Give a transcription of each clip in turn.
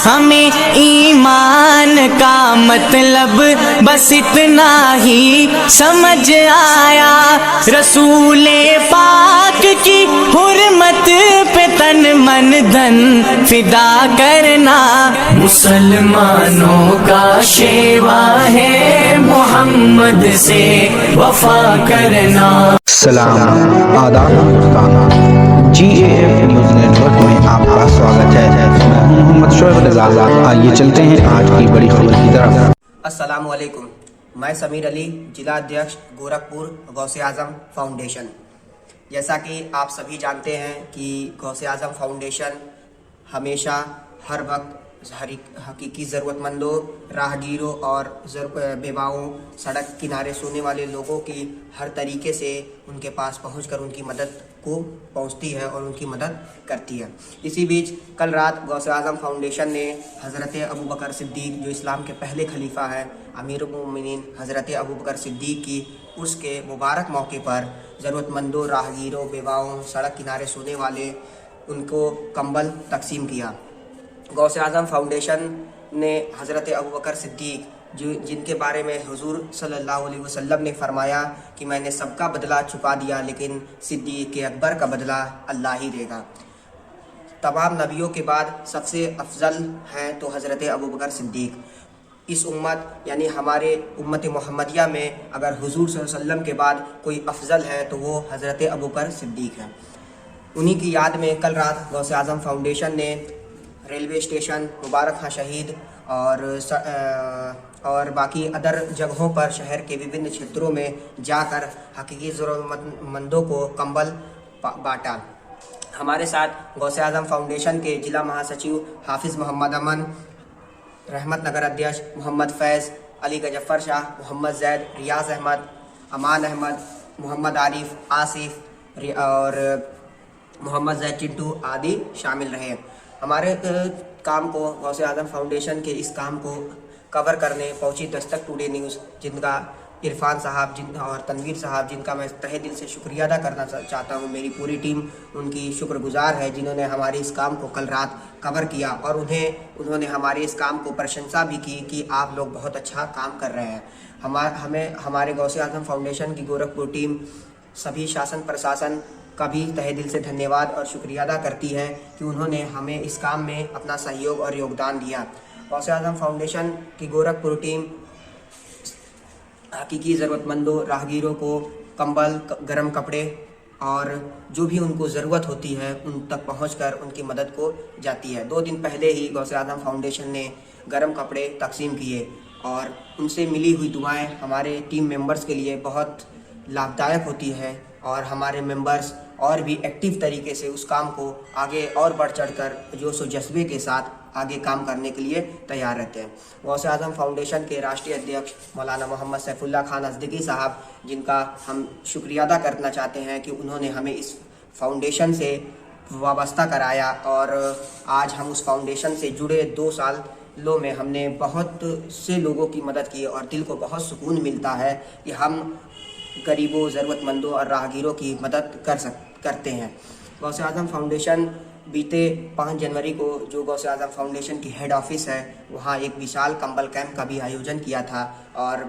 हमें ईमान का मतलब बस इतना ही समझ आया, रसूले पाक की हुर्मत पे तन मन धन फिदा करना मुसलमानों का शेवा है, मोहम्मद से वफा करना। सलाम आदाब दोस्ताना, GAF न्यूज़ नेटवर्क में आपका स्वागत है। मैं हूं मोहम्मद शोएब रज़ा। आइए चलते हैं आज की बड़ी खबर की तरफ। अस्सलाम वालेकुम। मैं समीर अली, जिला अध्यक्ष गोरखपुर गौसे आज़म फाउंडेशन। जैसा कि आप सभी जानते हैं कि गौसे आज़म फाउंडेशन हमेशा हर वक्त हकीकी ज़रूरतमंदों, राहगीरों और बेवाओं, सड़क किनारे सोने वाले लोगों की हर तरीके से उनके पास पहुंचकर उनकी मदद को पहुंचती है और उनकी मदद करती है। इसी बीच कल रात गौसे आज़म फाउंडेशन ने हज़रत अबू बकर सिद्दीक़, जो इस्लाम के पहले खलीफा हैं, अमीरुल मोमिनीन हज़रत अबू बकर सिद्दीक़ की उर्स के मुबारक मौके पर ज़रूरतमंदों, राहगीरों, बेवाओं, सड़क किनारे सोने वाले उनको कंबल तकसीम किया। गौसे आज़म फाउंडेशन ने हज़रत अबू बकर सिद्दीक़, जो जिनके बारे में हुज़ूर सल्लल्लाहु अलैहि वसल्लम ने फरमाया कि मैंने सबका बदला चुका दिया लेकिन सिद्दीक़ के अकबर का बदला अल्लाह ही देगा। तमाम नबियों के बाद सबसे अफजल हैं तो हज़रत अबू बकर सिद्दीक़। इस उम्मत यानी हमारे उम्मत मोहम्मदिया में अगर हुज़ूर सल्लल्लाहु अलैहि वसल्लम के बाद कोई अफजल है तो वो हज़रत अबू बकर सिद्दीक़ हैं। उन्हीं की याद में कल रात गौसे आज़म फाउंडेशन ने रेलवे स्टेशन, मुबारक खां शहीद और बाकी अदर जगहों पर शहर के विभिन्न क्षेत्रों में जाकर हकीकी ज़रूरतमंदों को कंबल बांटा। हमारे साथ गौसे आज़म फाउंडेशन के जिला महासचिव हाफिज़ मोहम्मद अमन, रहमत नगर अध्यक्ष मोहम्मद फैज़, अली गजफ़र शाह, मोहम्मद जैद, रियाज़ अहमद, अमान अहमद, मोहम्मद आरिफ, आसिफ और मोहम्मद जैद चिंटू आदि शामिल रहे। हमारे काम को गौसे आज़म फाउंडेशन के इस काम को कवर करने पहुंची दस्तक टुडे न्यूज़, जिनका इरफान साहब और तनवीर साहब, जिनका मैं तहे दिल से शुक्रिया अदा करना चाहता हूं। मेरी पूरी टीम उनकी शुक्रगुजार है जिन्होंने हमारे इस काम को कल रात कवर किया और उन्होंने हमारे इस काम को प्रशंसा भी की कि आप लोग बहुत अच्छा काम कर रहे हैं। हमारे गौसे आज़म फाउंडेशन की गोरखपुर टीम सभी शासन प्रशासन का भी तहे दिल से धन्यवाद और शुक्रिया अदा करती है कि उन्होंने हमें इस काम में अपना सहयोग और योगदान दिया। गौसे आज़म फाउंडेशन की गोरखपुर टीम हकीकी ज़रूरतमंदों, राहगीरों को कंबल, गर्म कपड़े और जो भी उनको ज़रूरत होती है उन तक पहुंचकर उनकी मदद को जाती है। 2 दिन पहले ही गौसे आज़म फाउंडेशन ने गर्म कपड़े तकसीम किए और उनसे मिली हुई दुआएं हमारे टीम मेंबर्स के लिए बहुत लाभदायक होती है और हमारे मेंबर्स और भी एक्टिव तरीके से उस काम को आगे और बढ़ चढ़कर जोश व जज्बे के साथ आगे काम करने के लिए तैयार रहते हैं। गौसे आज़म फाउंडेशन के राष्ट्रीय अध्यक्ष मौलाना मोहम्मद सैफुल्लाह खान अज़दकी साहब, जिनका हम शुक्रिया अदा करना चाहते हैं कि उन्होंने हमें इस फाउंडेशन से वाबस्ता कराया और आज हम उस फाउंडेशन से जुड़े 2 सालों में हमने बहुत से लोगों की मदद की और दिल को बहुत सुकून मिलता है कि हम गरीबों, ज़रूरतमंदों और राहगीरों की मदद करते हैं। गौसे आज़म फाउंडेशन बीते 5 जनवरी को, जो गौसे आज़म फाउंडेशन की हेड ऑफिस है, वहाँ एक विशाल कंबल कैंप का भी आयोजन किया था और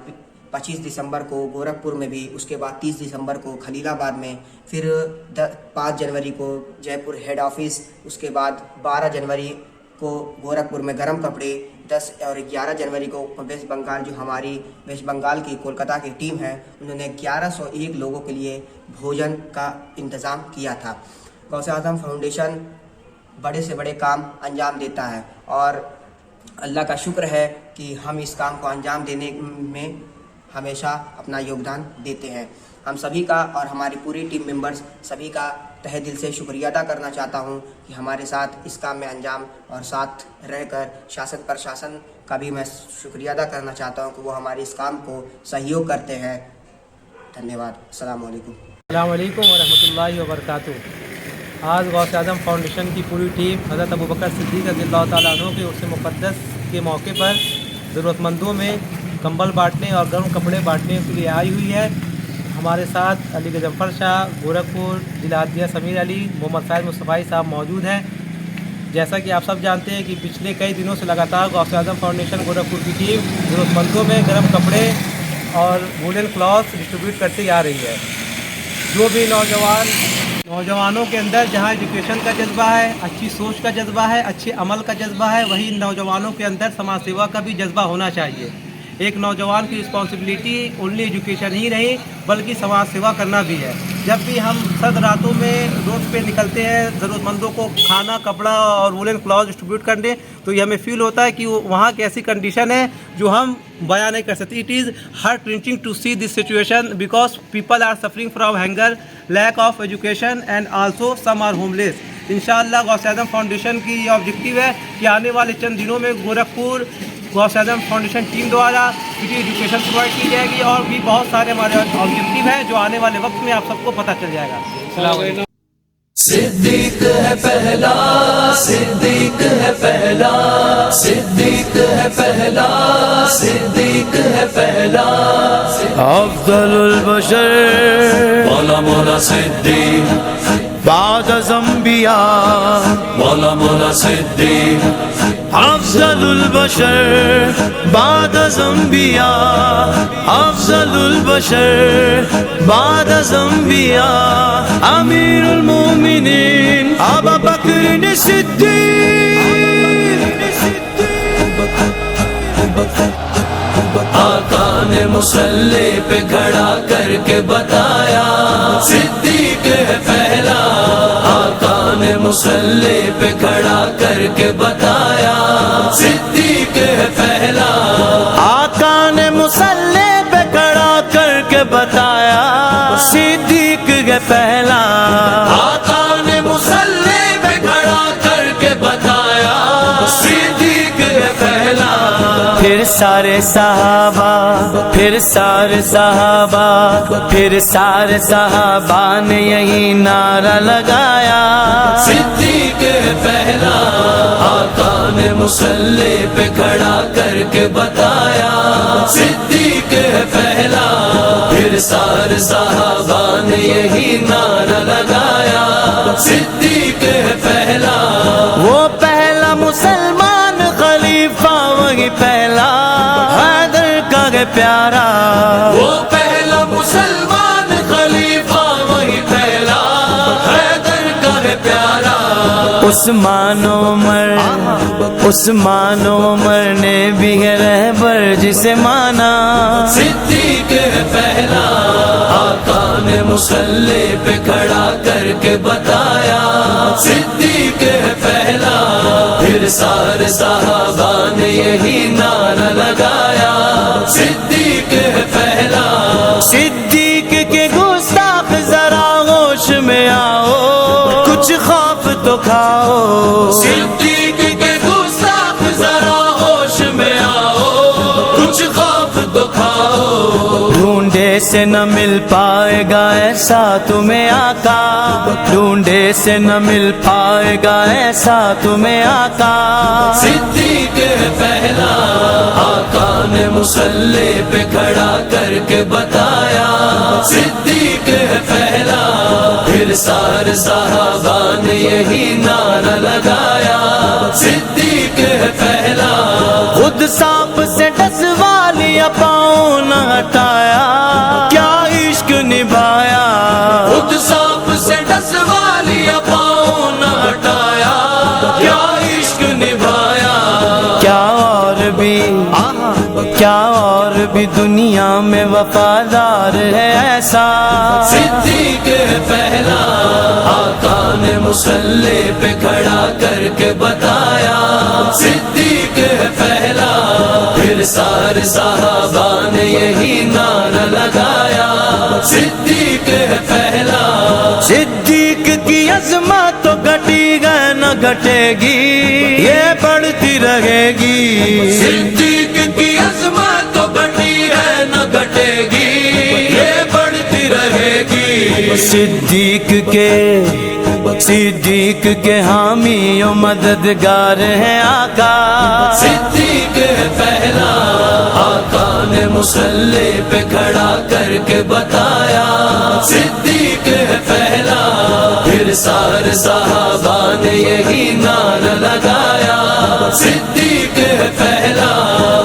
25 दिसंबर को गोरखपुर में भी, उसके बाद 30 दिसंबर को खलीलाबाद में, फिर 5 जनवरी को जयपुर हेड ऑफिस, उसके बाद 12 जनवरी को गोरखपुर में गर्म कपड़े, 10 और 11 जनवरी को वेस्ट बंगाल, जो हमारी वेस्ट बंगाल की कोलकाता की टीम है, उन्होंने 1101 लोगों के लिए भोजन का इंतज़ाम किया था। गौसे आज़म फाउंडेशन बड़े से बड़े काम अंजाम देता है और अल्लाह का शुक्र है कि हम इस काम को अंजाम देने में हमेशा अपना योगदान देते हैं। हम सभी का और हमारी पूरी टीम मेंबर्स सभी का तहे दिल से शुक्रिया अदा करना चाहता हूं कि हमारे साथ इस काम में अंजाम और साथ रहकर शासन प्रशासन का भी मैं शुक्रिया अदा करना चाहता हूं कि वो हमारे इस काम को सहयोग करते हैं। धन्यवाद। अस्सलाम वालेकुम वरहमतुल्लाहि वबरकातुहू। आज गौसे आज़म फाउंडेशन की पूरी टीम हज़रत अबू बकर सिद्दीक़ रज़ियल्लाहु तआला अन्हु के उर्स मुक़द्दस के मौके पर ज़रूरतमंदों में कंबल बांटने और गर्म कपड़े बांटने के लिए आई हुई है। हमारे साथ अली गजफ़र शाह, गोरखपुर जिला अध्यक्ष समीर अली, मोहम्मद साहिद मुस्तफ़ाई साहब मौजूद हैं। जैसा कि आप सब जानते हैं कि पिछले कई दिनों से लगातार गौसे आज़म फाउंडेशन गोरखपुर की टीम ज़रूरतमंदों में गर्म कपड़े और वुलन क्लॉथ डिस्ट्रीब्यूट करती आ रही है। जो भी नौजवानों के अंदर जहां एजुकेशन का जज्बा है, अच्छी सोच का जज्बा है, अच्छे अमल का जज्बा है, वही नौजवानों के अंदर समाज सेवा का भी जज्बा होना चाहिए। एक नौजवान की रिस्पॉन्सिबिलिटी ओनली एजुकेशन ही नहीं बल्कि समाज सेवा करना भी है। जब भी हम सर्द रातों में रोड पे निकलते हैं ज़रूरतमंदों को खाना, कपड़ा और वुलन क्लॉथ डिस्ट्रीब्यूट करने, तो ये हमें फील होता है कि वहाँ की ऐसी कंडीशन है जो हम बयान नहीं कर सकते। It is heart wrenching to see this situation because people are suffering from hunger, lack of education and also some are homeless. इंशाअल्लाह गौसे आज़म फाउंडेशन की ये ऑब्जेक्टिव है कि आने वाले चंद दिनों में गोरखपुर गौसे आज़म फाउंडेशन टीम द्वारा फ्री एजुकेशन प्रोवाइड की जाएगी और भी बहुत सारे हमारे ऑब्जेक्टिव हैं जो आने वाले वक्त में आप सबको पता चल जाएगा। अस्सलाम वालेकुम। सिद्दीक है पहला, सिद्दीक है पहला, सिद्दीक है पहला, सिद्दीक है पहला, अफज़लुल बशर मौला मौला सिद्दीक बाद अज़म्बिया मौला मौला सिद्दीक अफज़लुल बशर बाद अज़म्बिया अफज़लुल बशर बाद अज़म्बिया अमीरुल मोमिनीन अबू बकर सिद्दीक। आका ने मुसल्ले पे खड़ा करके बताया सिद्दीक है पहला। आका ने मुसल्ले पे खड़ा करके बताया सिद्दीक है पहला। आका ने मुसल्ले पे खड़ा करके बताया सिद्दीक है पहला। आका ने मुसल्ले पे खड़ा करके बताया सिद्दीक है पहला। फिर सारे सहाबा, फिर सारे सहाबा, फिर सारे सहाबा ने यही नारा लगाया सिद्दीक है पहला। आका ने मुसल्ले पे खड़ा करके बताया सिद्दीक है पहला। फिर सारे सहाबा ने यही नारा लगाया सिद्दीक है पहला। वो पहला मुसलमान खलीफा वही पहला हैदर का है प्यारा। वो पहला मुसलमान खलीफा वही पहला हैदर का है प्यारा। उस्मान उमर ने भी है रहबर जिसे माना सिद्दीक है पहला। आका ने मुसल्ले पे खड़ा करके बताया सिद्दीक है पहला। फिर सारे सहाबा ने यही नारा लगाया सिद्दीक है पहला। सिद्दीक के गुस्ताख जरा होश में आओ, कुछ खौफ तो खाओ। सिद्दीक के गुस्ताख जरा होश में आओ, कुछ खौफ तो खाओ। ढूंढे से न मिल पाएगा ऐसा तुम्हें आका, ढूंढे से न मिल पाएगा ऐसा तुम्हें आका। सिद्दीक है पहला। आका ने मुसल्ले पे खड़ा करके बताया सिद्दीक है पहला। फिर सारे सहाबा ने यही नारा लगाया सिद्दीक है पहला। खुद सांप से डसवा लिया पाँव न हटाया, क्या इश्क निभाया। खुद सांप से डसवा लिया पाँव न हटाया, क्या इश्क निभाया। क्या और भी दुनिया में वफादार है ऐसा सिद्दीक है पहला। आका ने मुसल्ले पे खड़ा करके बताया सिद्दीक है पहला। फिर सारे सहाबा ने यही नारा लगाया सिद्दीक है पहला। सिद्दीक की अज़मत तो घटी गए न घटेगी, ये बढ़ती रहेगी। सिद्दीक की अज़मत तो घटी है न घटेगी, ये बढ़ती रहेगी। सिद्दीक के हामी और मददगार हैं आका सिद्दीक है पहला। आका ने मुसल्ले पे खड़ा करके बताया सिद्दीक है पहला। फिर सारे सहाबा ने यही नारा लगाया, सिद्दीक है पहला।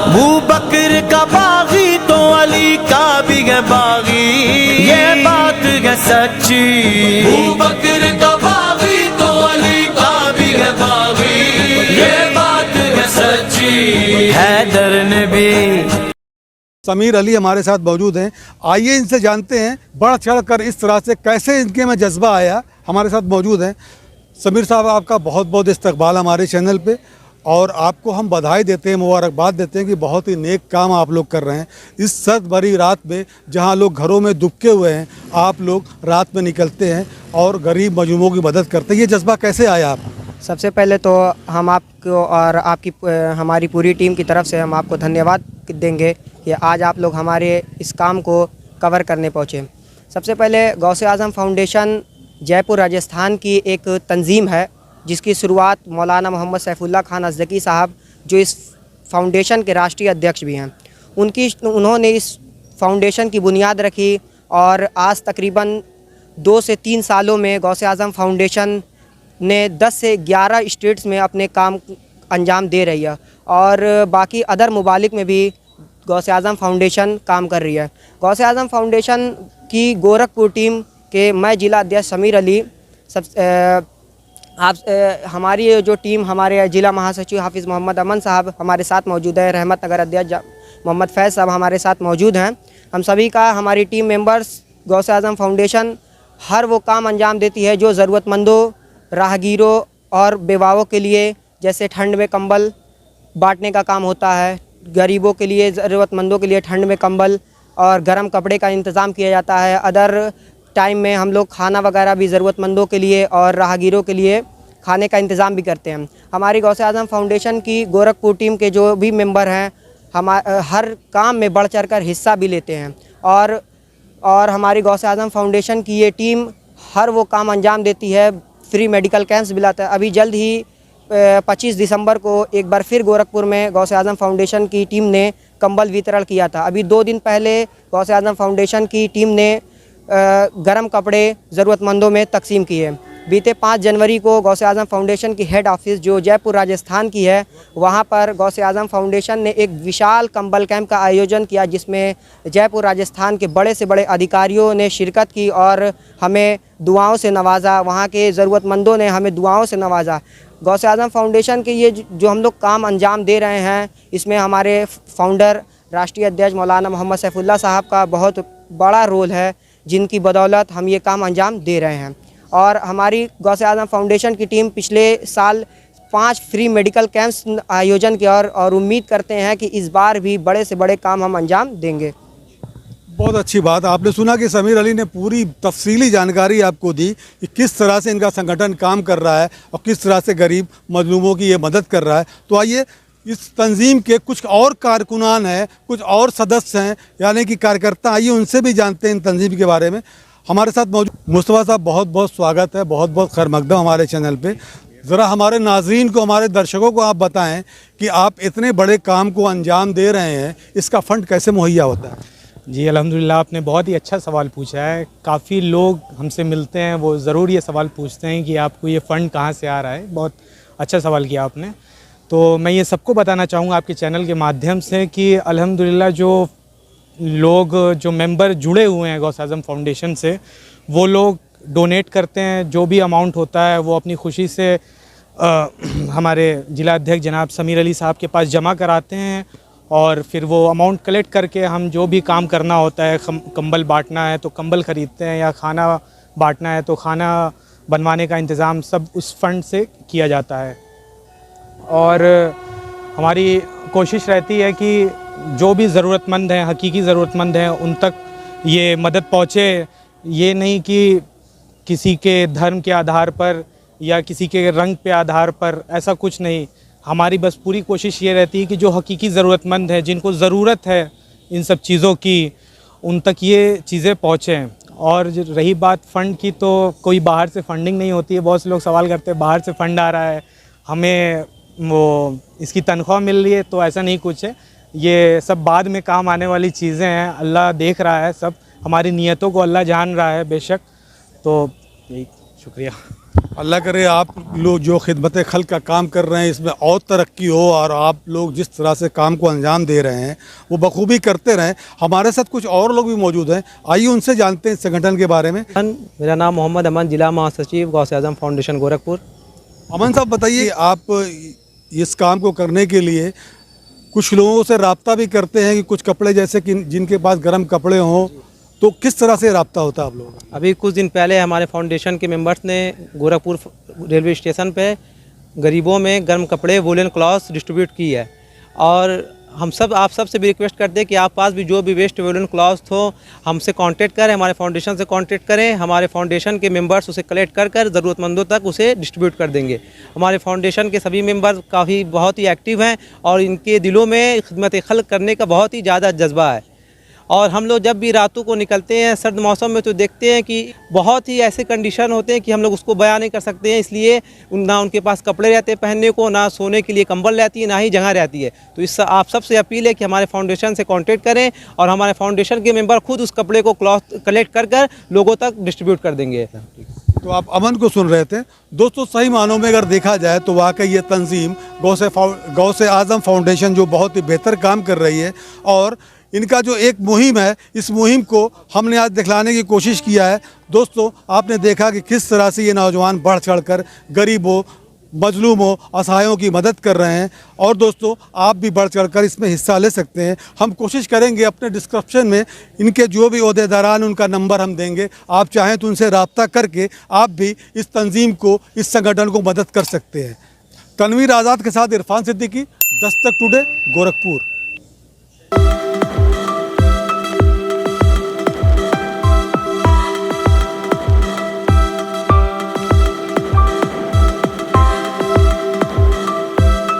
अबू बकर का बागी तो अली का भी है बागी, ये बात है सच्ची। अबू बकर का बागी तो अली का भी है बागी, ये बात है सच्ची। हैदर ने भी। समीर अली हमारे साथ मौजूद हैं, आइए इनसे जानते हैं बढ़ चढ़ कर इस तरह से कैसे इनके में जज्बा आया। हमारे साथ मौजूद हैं समीर साहब, आपका बहुत बहुत इस्तकबाल हमारे चैनल पे, और आपको हम बधाई देते हैं, मुबारकबाद देते हैं कि बहुत ही नेक काम आप लोग कर रहे हैं। इस सर्द भरी रात में जहां लोग घरों में दुबके हुए हैं, आप लोग रात में निकलते हैं और गरीब मजलूमों की मदद करते हैं। ये जज्बा कैसे आया आप? सबसे पहले तो हम आपको और आपकी हमारी पूरी टीम की तरफ से हम आपको धन्यवाद देंगे कि आज आप लोग हमारे इस काम को कवर करने पहुँचे। सबसे पहले गौसे आज़म फाउंडेशन जयपुर राजस्थान की एक तंजीम है जिसकी शुरुआत मौलाना मोहम्मद सैफुल्लाह खान अज़्ज़की साहब, जो इस फाउंडेशन के राष्ट्रीय अध्यक्ष भी हैं, उन्होंने इस फाउंडेशन की बुनियाद रखी और आज तकरीबन 2 से 3 सालों में गौसे आज़म फाउंडेशन ने 10 से 11 स्टेट्स में अपने काम अंजाम दे रही है और बाकी अदर मुमालिक में भी गौसे आज़म फाउंडेशन काम कर रही है। गौसे आज़म फाउंडेशन की गोरखपुर टीम के मैं जिला अध्यक्ष समीर अली, हमारी जो टीम, हमारे जिला महासचिव हाफिज़ मोहम्मद अमन साहब हमारे साथ मौजूद है, रहमत नगर अध्यक्ष मोहम्मद फैज़ साहब हमारे साथ मौजूद हैं। हम सभी का, हमारी टीम मेंबर्स, गौसे आज़म फाउंडेशन हर वो काम अंजाम देती है जो ज़रूरतमंदों, राहगीरों और बेवाओं के लिए, जैसे ठंड में कंबल बांटने का काम होता है, गरीबों के लिए, ज़रूरतमंदों के लिए ठंड में कंबल और गर्म कपड़े का इंतज़ाम किया जाता है। अदर टाइम में हम लोग खाना वगैरह भी ज़रूरतमंदों के लिए और राहगीरों के लिए खाने का इंतज़ाम भी करते हैं। हमारी गौसे आज़म फाउंडेशन की गोरखपुर टीम के जो भी मेंबर हैं, हर काम में बढ़ चढ़ कर हिस्सा भी लेते हैं और हमारी गौसे आज़म फाउंडेशन की ये टीम हर वो काम अंजाम देती है, फ्री मेडिकल कैंप्स भी लाता है। अभी जल्द ही 25 दिसंबर को एक बार फिर गोरखपुर में गौसे आज़म फाउंडेशन की टीम ने कंबल वितरण किया था। अभी 2 दिन पहले गौसे आज़म फाउंडेशन की टीम ने गर्म कपड़े ज़रूरतमंदों में तकसीम किए। बीते 5 जनवरी को गौसे आज़म फाउंडेशन की हेड ऑफिस जो जयपुर राजस्थान की है, वहाँ पर गौसे आज़म फाउंडेशन ने एक विशाल कंबल कैंप का आयोजन किया जिसमें जयपुर राजस्थान के बड़े से बड़े अधिकारियों ने शिरकत की और हमें दुआओं से नवाजा, वहाँ के ज़रूरतमंदों ने हमें दुआओं से नवाजा। गौसे आज़म फाउंडेशन के ये जो हम लोग काम अंजाम दे रहे हैं, इसमें हमारे फाउंडर राष्ट्रीय अध्यक्ष मौलाना मोहम्मद सैफुल्लाह साहब का बहुत बड़ा रोल है, जिनकी बदौलत हम ये काम अंजाम दे रहे हैं। और हमारी गौसे आज़म फाउंडेशन की टीम पिछले साल 5 फ्री मेडिकल कैंप्स आयोजन किया और उम्मीद करते हैं कि इस बार भी बड़े से बड़े काम हम अंजाम देंगे। बहुत अच्छी बात, आपने सुना कि समीर अली ने पूरी तफसीली जानकारी आपको दी कि किस तरह से इनका संगठन काम कर रहा है और किस तरह से गरीब मजलूमों की ये मदद कर रहा है। तो आइए, इस तंजीम के कुछ और कारकुनान हैं, कुछ और सदस्य हैं, यानी कि कार्यकर्ता, आइए उनसे भी जानते हैं इन तंजीम के बारे में। हमारे साथ मौजूद मुस्तफ़ा साहब, बहुत बहुत स्वागत है, बहुत बहुत खैर मकदम हमारे चैनल पे। ज़रा हमारे नाज़रीन को, हमारे दर्शकों को आप बताएं कि आप इतने बड़े काम को अंजाम दे रहे हैं, इसका फ़ंड कैसे मुहैया होता है? जी अल्हम्दुलिल्लाह, आपने बहुत ही अच्छा सवाल पूछा है। काफ़ी लोग हमसे मिलते हैं, वो ज़रूर ये सवाल पूछते हैं कि आपको ये फ़ंड कहाँ से आ रहा है। बहुत अच्छा सवाल किया आपने। तो मैं ये सबको बताना चाहूँगा आपके चैनल के माध्यम से कि अल्हम्दुलिल्लाह जो मेंबर जुड़े हुए हैं गौसे आज़म फाउंडेशन से, वो लोग डोनेट करते हैं। जो भी अमाउंट होता है वो अपनी खुशी से हमारे जिला अध्यक्ष जनाब समीर अली साहब के पास जमा कराते हैं और फिर वो अमाउंट कलेक्ट करके हम जो भी काम करना होता है, कंबल बांटना है तो कंबल ख़रीदते हैं, या खाना बांटना है तो खाना बनवाने का इंतज़ाम सब उस फंड से किया जाता है। और हमारी कोशिश रहती है कि जो भी ज़रूरतमंद हैं, हकीकी ज़रूरतमंद हैं, उन तक ये मदद पहुँचे। ये नहीं कि किसी के धर्म के आधार पर या किसी के रंग पे आधार पर, ऐसा कुछ नहीं। हमारी बस पूरी कोशिश ये रहती है कि जो हकीकी ज़रूरतमंद है, जिनको ज़रूरत है इन सब चीज़ों की, उन तक ये चीज़ें पहुँचें। और रही बात फ़ंड की, तो कोई बाहर से फंडिंग नहीं होती है। बहुत से लोग सवाल करते हैं बाहर से फ़ंड आ रहा है, हमें वो इसकी तनख्वाह मिल रही है, तो ऐसा नहीं कुछ है। ये सब बाद में काम आने वाली चीज़ें हैं। अल्लाह देख रहा है सब, हमारी नीयतों को अल्लाह जान रहा है बेशक। तो यही शुक्रिया। अल्लाह करे आप लोग जो खिदमत खल्क का काम कर रहे हैं इसमें और तरक्की हो, और आप लोग जिस तरह से काम को अंजाम दे रहे हैं वो बखूबी करते रहें। हमारे साथ कुछ और लोग भी मौजूद हैं, आइए उनसे जानते हैं इस संगठन के बारे में। मेरा नाम मोहम्मद अमन, जिला महासचिव गौसे आजम फाउंडेशन गोरखपुर। अमन साहब बताइए, आप इस काम को करने के लिए कुछ लोगों से रब्ता भी करते हैं कि कुछ कपड़े जैसे कि जिनके पास गर्म कपड़े हों, तो किस तरह से रब्ता होता है आप लोगों का? अभी कुछ दिन पहले हमारे फाउंडेशन के मेंबर्स ने गोरखपुर रेलवे स्टेशन पे गरीबों में गर्म कपड़े वुलन क्लॉथ डिस्ट्रीब्यूट की है। और आप सब से भी रिक्वेस्ट करते हैं कि आप पास भी जो भी वेस्ट वुलन क्लॉथ हो हमसे कांटेक्ट करें, हमारे फाउंडेशन से कांटेक्ट करें। हमारे फाउंडेशन के मेंबर्स उसे कलेक्ट कर ज़रूरतमंदों तक उसे डिस्ट्रीब्यूट कर देंगे। हमारे फाउंडेशन के सभी मेंबर बहुत ही एक्टिव हैं और इनके दिलों में खिदमत खल्क करने का बहुत ही ज़्यादा जज्बा है। और हम लोग जब भी रातों को निकलते हैं सर्द मौसम में तो देखते हैं कि बहुत ही ऐसे कंडीशन होते हैं कि हम लोग उसको बयान नहीं कर सकते हैं, इसलिए ना उनके पास कपड़े रहते हैं पहनने को, ना सोने के लिए कंबल रहती है, ना ही जगह रहती है। तो इस आप सबसे अपील है कि हमारे फाउंडेशन से कांटेक्ट करें और हमारे फाउंडेशन के मेंबर खुद उस कपड़े को क्लॉथ कलेक्ट कर लोगों तक डिस्ट्रीब्यूट कर देंगे। तो आप अमन को सुन रहे थे दोस्तों। सही मानों में अगर देखा जाए तो वाकई ये तंजीम गौसे आज़म फाउंडेशन जो बहुत ही बेहतर काम कर रही है, और इनका जो एक मुहिम है इस मुहिम को हमने आज दिखलाने की कोशिश किया है। दोस्तों आपने देखा कि किस तरह से ये नौजवान बढ़ चढ़ कर गरीबों, मजलूमों, असहायों की मदद कर रहे हैं। और दोस्तों आप भी बढ़ चढ़ कर इसमें हिस्सा ले सकते हैं। हम कोशिश करेंगे अपने डिस्क्रिप्शन में इनके जो भी ओहदेदारान उनका नंबर हम देंगे, आप चाहें तो उनसे रब्ता करके आप भी इस तंजीम को, इस संगठन को मदद कर सकते हैं। तनवीर आज़ाद के साथ इरफान सिद्दीकी, दस्तक टुडे, गोरखपुर।